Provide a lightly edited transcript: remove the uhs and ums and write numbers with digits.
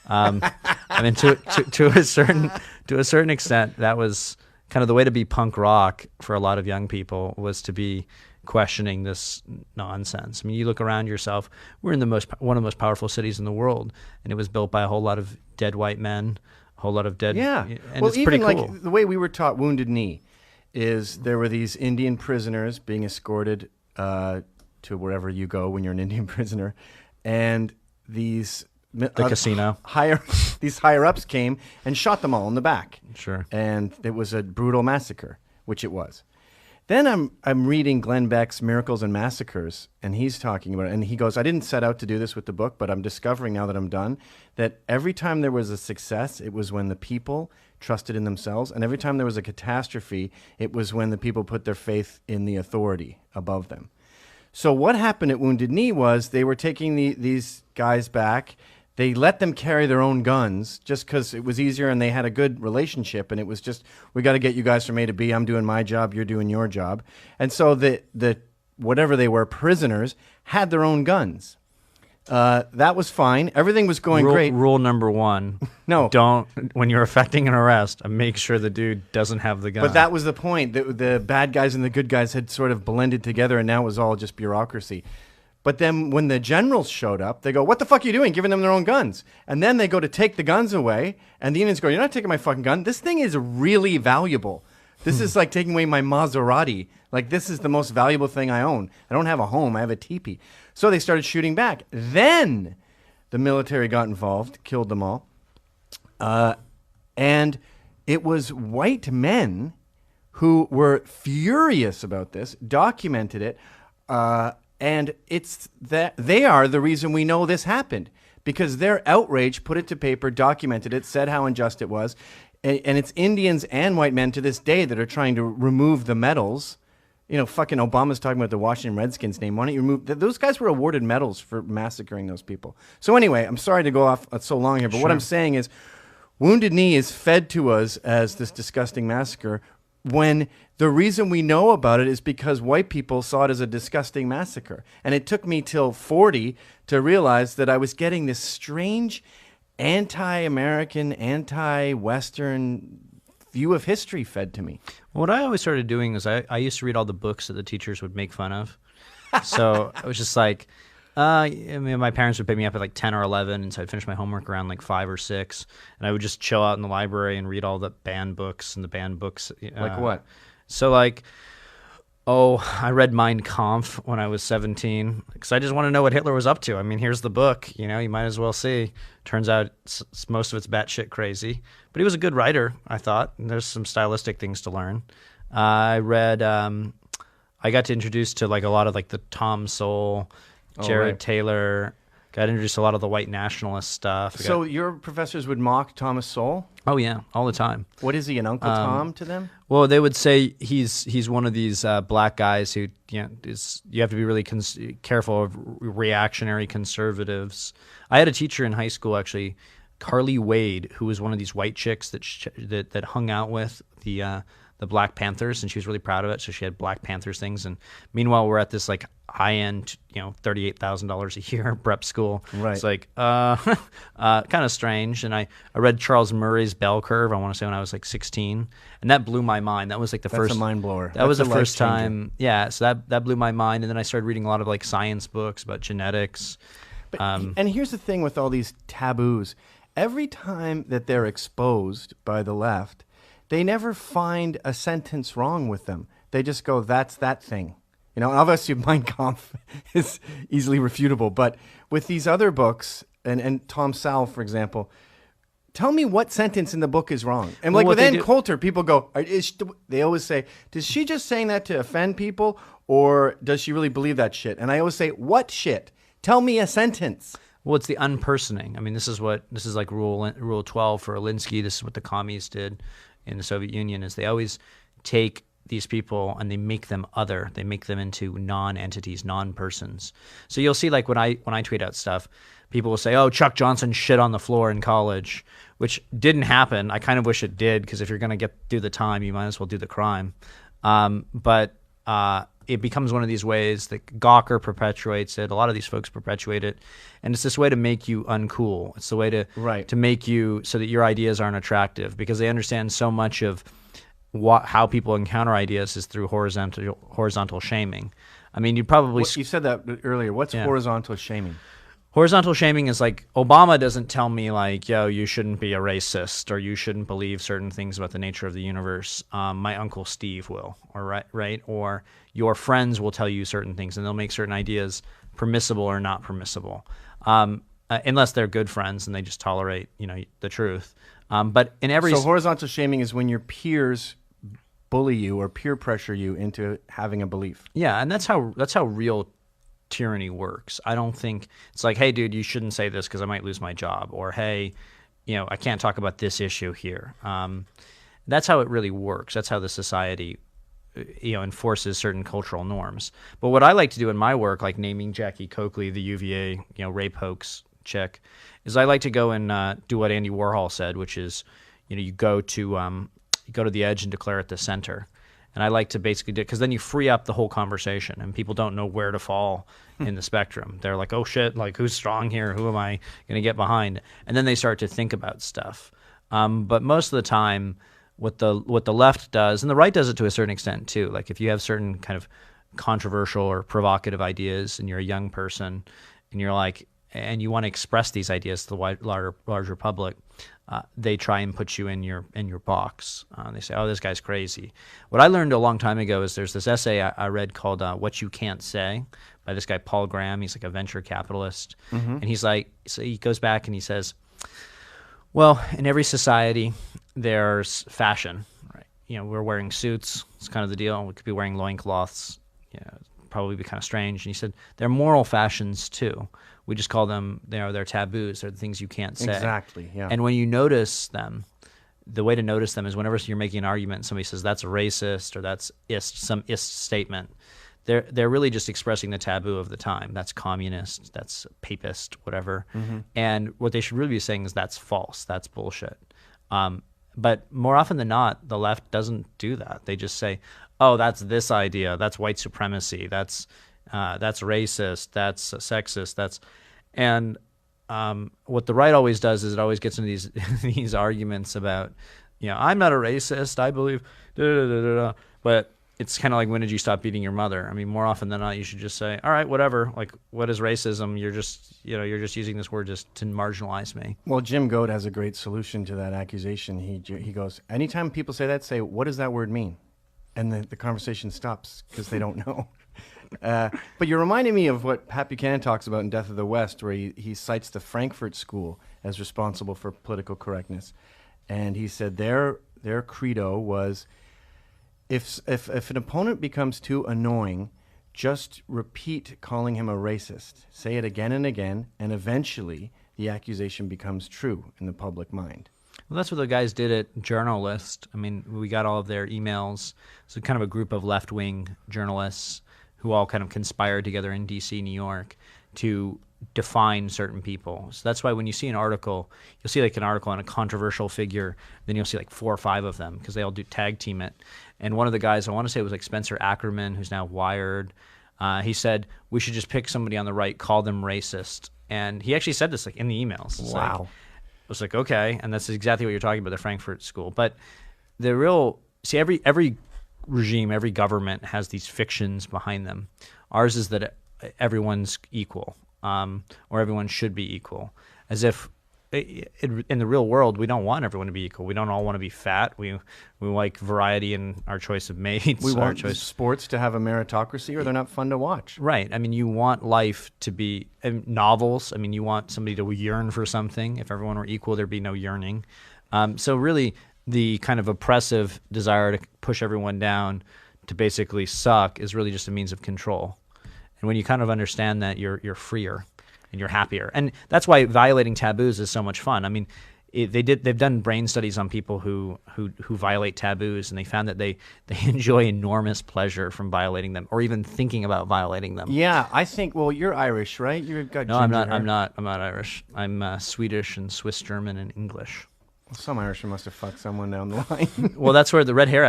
I mean, to a certain extent, that was kind of the way to be punk rock for a lot of young people, was to be questioning this nonsense. I mean, you look around yourself. We're in one of the most powerful cities in the world, and it was built by a whole lot of dead white men, a whole lot of dead. Yeah, and well, it's even pretty cool. like the way we were taught Wounded Knee is there were these Indian prisoners being escorted to wherever you go when you're an Indian prisoner, and these casino these higher ups came and shot them all in the back. Sure. And it was a brutal massacre, which it was. Then I'm reading Glenn Beck's Miracles and Massacres, and he's talking about it. And he goes, I didn't set out to do this with the book, but I'm discovering now that I'm done that every time there was a success, it was when the people trusted in themselves. And every time there was a catastrophe, it was when the people put their faith in the authority above them. So what happened at Wounded Knee was they were taking these guys back. They let them carry their own guns just because it was easier, and they had a good relationship, and it was just, we got to get you guys from A to B. I'm doing my job, you're doing your job. And so the whatever they were, prisoners, had their own guns. That was fine. Everything was going great. Rule number one. No. Don't, when you're effecting an arrest, make sure the dude doesn't have the gun. But that was the point. The bad guys and the good guys had sort of blended together, and now it was all just bureaucracy. But then when the generals showed up, they go, what the fuck are you doing, giving them their own guns? And then they go to take the guns away, and the Indians go, you're not taking my fucking gun. This thing is really valuable. This is like taking away my Maserati. Like, this is the most valuable thing I own. I don't have a home. I have a teepee. So they started shooting back. Then the military got involved, killed them all. And it was white men who were furious about this, documented it, and it's that they are the reason we know this happened, because their outrage put it to paper, documented it, said how unjust it was. And it's Indians and white men to this day that are trying to remove the medals. You know, fucking Obama's talking about the Washington Redskins name. Why don't you remove... Those guys were awarded medals for massacring those people. So anyway, I'm sorry to go off so long here, but what I'm saying is Wounded Knee is fed to us as this disgusting massacre when the reason we know about it is because white people saw it as a disgusting massacre. And it took me till 40 to realize that I was getting this strange anti-American, anti-Western view of history fed to me. What I always started doing is I used to read all the books that the teachers would make fun of. So I was just like, I mean, my parents would pick me up at like 10 or 11, and so I'd finish my homework around like 5 or 6, and I would just chill out in the library and read all the banned books and the banned books. Like what? So like, I read Mein Kampf when I was 17 because I just want to know what Hitler was up to. I mean, here's the book, you might as well see. Turns out most of it's batshit crazy, but he was a good writer, I thought. And there's some stylistic things to learn. I read, I got to introduce to like a lot of like the Tom Sowell, Jared Taylor, got introduced to a lot of the white nationalist stuff. So your professors would mock Thomas Sowell? Oh yeah, all the time. What is he, an Uncle Tom to them? Well, they would say he's one of these black guys who you have to be really careful of reactionary conservatives. I had a teacher in high school actually, Carly Wade, who was one of these white chicks that hung out with the Black Panthers, and she was really proud of it. So she had Black Panthers things, and meanwhile we're at this like high-end, $38,000 a year prep school. Right. It's like kind of strange. And I read Charles Murray's Bell Curve, I want to say, when I was like 16, and that blew my mind. That was like the first. That's a mind blower. That was the first time. Yeah. So that blew my mind, and then I started reading a lot of like science books about genetics. But, and here's the thing with all these taboos: every time that they're exposed by the left, they never find a sentence wrong with them. They just go, that's that thing. Obviously Mein Kampf is easily refutable, but with these other books, and Tom Sowell, for example, tell me what sentence in the book is wrong. And like with Ann Coulter, people go, they always say, does she just saying that to offend people, or does she really believe that shit? And I always say, what shit? Tell me a sentence. Well, it's the unpersoning. I mean, this is like Rule 12 for Alinsky. This is what the commies did in the Soviet Union, is they always take these people and they make them other. They make them into non-entities, non-persons. So you'll see, like when I tweet out stuff, people will say, "Oh, Chuck Johnson shit on the floor in college," which didn't happen. I kind of wish it did, because if you're going to do the time, you might as well do the crime. But it becomes one of these ways that Gawker perpetuates it. A lot of these folks perpetuate it, and it's this way to make you uncool. It's the way to make you so that your ideas aren't attractive, because they understand so much of how people encounter ideas is through horizontal shaming. I mean, you probably you said that earlier. What's horizontal shaming? Horizontal shaming is like, Obama doesn't tell me like, yo, you shouldn't be a racist, or you shouldn't believe certain things about the nature of the universe. My Uncle Steve will, or right, or your friends will tell you certain things, and they'll make certain ideas permissible or not permissible, unless they're good friends and they just tolerate, the truth. But in every so horizontal shaming is when your peers bully you or peer pressure you into having a belief. Yeah, and that's how real tyranny works. I don't think it's like, hey, dude, you shouldn't say this because I might lose my job, or hey, I can't talk about this issue here. That's how it really works. That's how the society, enforces certain cultural norms. But what I like to do in my work, like naming Jackie Coakley, the UVA, rape hoax chick, is I like to go and do what Andy Warhol said, which is, you go to the edge and declare it the center. And I like to basically do, because then you free up the whole conversation, and people don't know where to fall in the spectrum. They're like, oh shit, like who's strong here? Who am I going to get behind? And then they start to think about stuff. But most of the time, what the left does, and the right does it to a certain extent too. Like if you have certain kind of controversial or provocative ideas, and you're a young person, and you're like, and you want to express these ideas to the larger public, they try and put you in your box. They say, oh, this guy's crazy. What I learned a long time ago is there's this essay I read called What You Can't Say by this guy, Paul Graham. He's like a venture capitalist. And he's like, so he goes back and he says, well, in every society, there's fashion, right? We're wearing suits. It's kind of the deal. We could be wearing loincloths. Probably be kind of strange. And he said, there are moral fashions too. We just call them, they're taboos. They're the things you can't say. Exactly, yeah. And when you notice them, the way to notice them is whenever you're making an argument and somebody says that's racist or that's some statement, they're really just expressing the taboo of the time. That's communist, that's papist, whatever. And what they should really be saying is that's false, that's bullshit. But more often than not, the left doesn't do that. They just say, oh, that's this idea, that's white supremacy, that's racist, that's sexist, and what the right always does is it always gets into these these arguments about, I'm not a racist, I believe, but it's kind of like, when did you stop beating your mother? I mean, more often than not, you should just say, all right, whatever. Like, what is racism? You're just using this word just to marginalize me. Well, Jim Goat has a great solution to that accusation. He goes, anytime people say that, say, what does that word mean? And the conversation stops because they don't know. But you're reminding me of what Pat Buchanan talks about in Death of the West, where he cites the Frankfurt School as responsible for political correctness. And he said their credo was, if an opponent becomes too annoying, just repeat calling him a racist. Say it again and again, and eventually the accusation becomes true in the public mind. Well, that's what the guys did at Journalist. I mean, we got all of their emails. So kind of a group of left-wing journalists who all kind of conspired together in D.C., New York, to define certain people. So that's why when you see an article, you'll see like an article on a controversial figure, then you'll see like 4 or 5 of them because they all do tag team it. And one of the guys, I want to say it was like Spencer Ackerman, who's now Wired, he said, we should just pick somebody on the right, call them racist. And he actually said this like in the emails. It's wow. Like, I was like, okay, and that's exactly what you're talking about, the Frankfurt School. But the real, see, every regime, every government has these fictions behind them. Ours is that everyone's equal, or everyone should be equal, as if in the real world, we don't want everyone to be equal. We don't all want to be fat. We like variety in our choice of mates. We want sports to have a meritocracy, or they're not fun to watch. Right. I mean, you want life to be novels. I mean, you want somebody to yearn for something. If everyone were equal, there'd be no yearning. So really, the kind of oppressive desire to push everyone down to basically suck is really just a means of control. And when you kind of understand that, you're freer and you're happier. And that's why violating taboos is so much fun. I mean, they've done brain studies on people who violate taboos, and they found that they enjoy enormous pleasure from violating them, or even thinking about violating them. Yeah, I think. Well, you're Irish, right? You've got no, I'm not. Hair. I'm not Irish. I'm Swedish and Swiss German and English. Well, some Irishmen must have fucked someone down the line. Well, that's where the red hair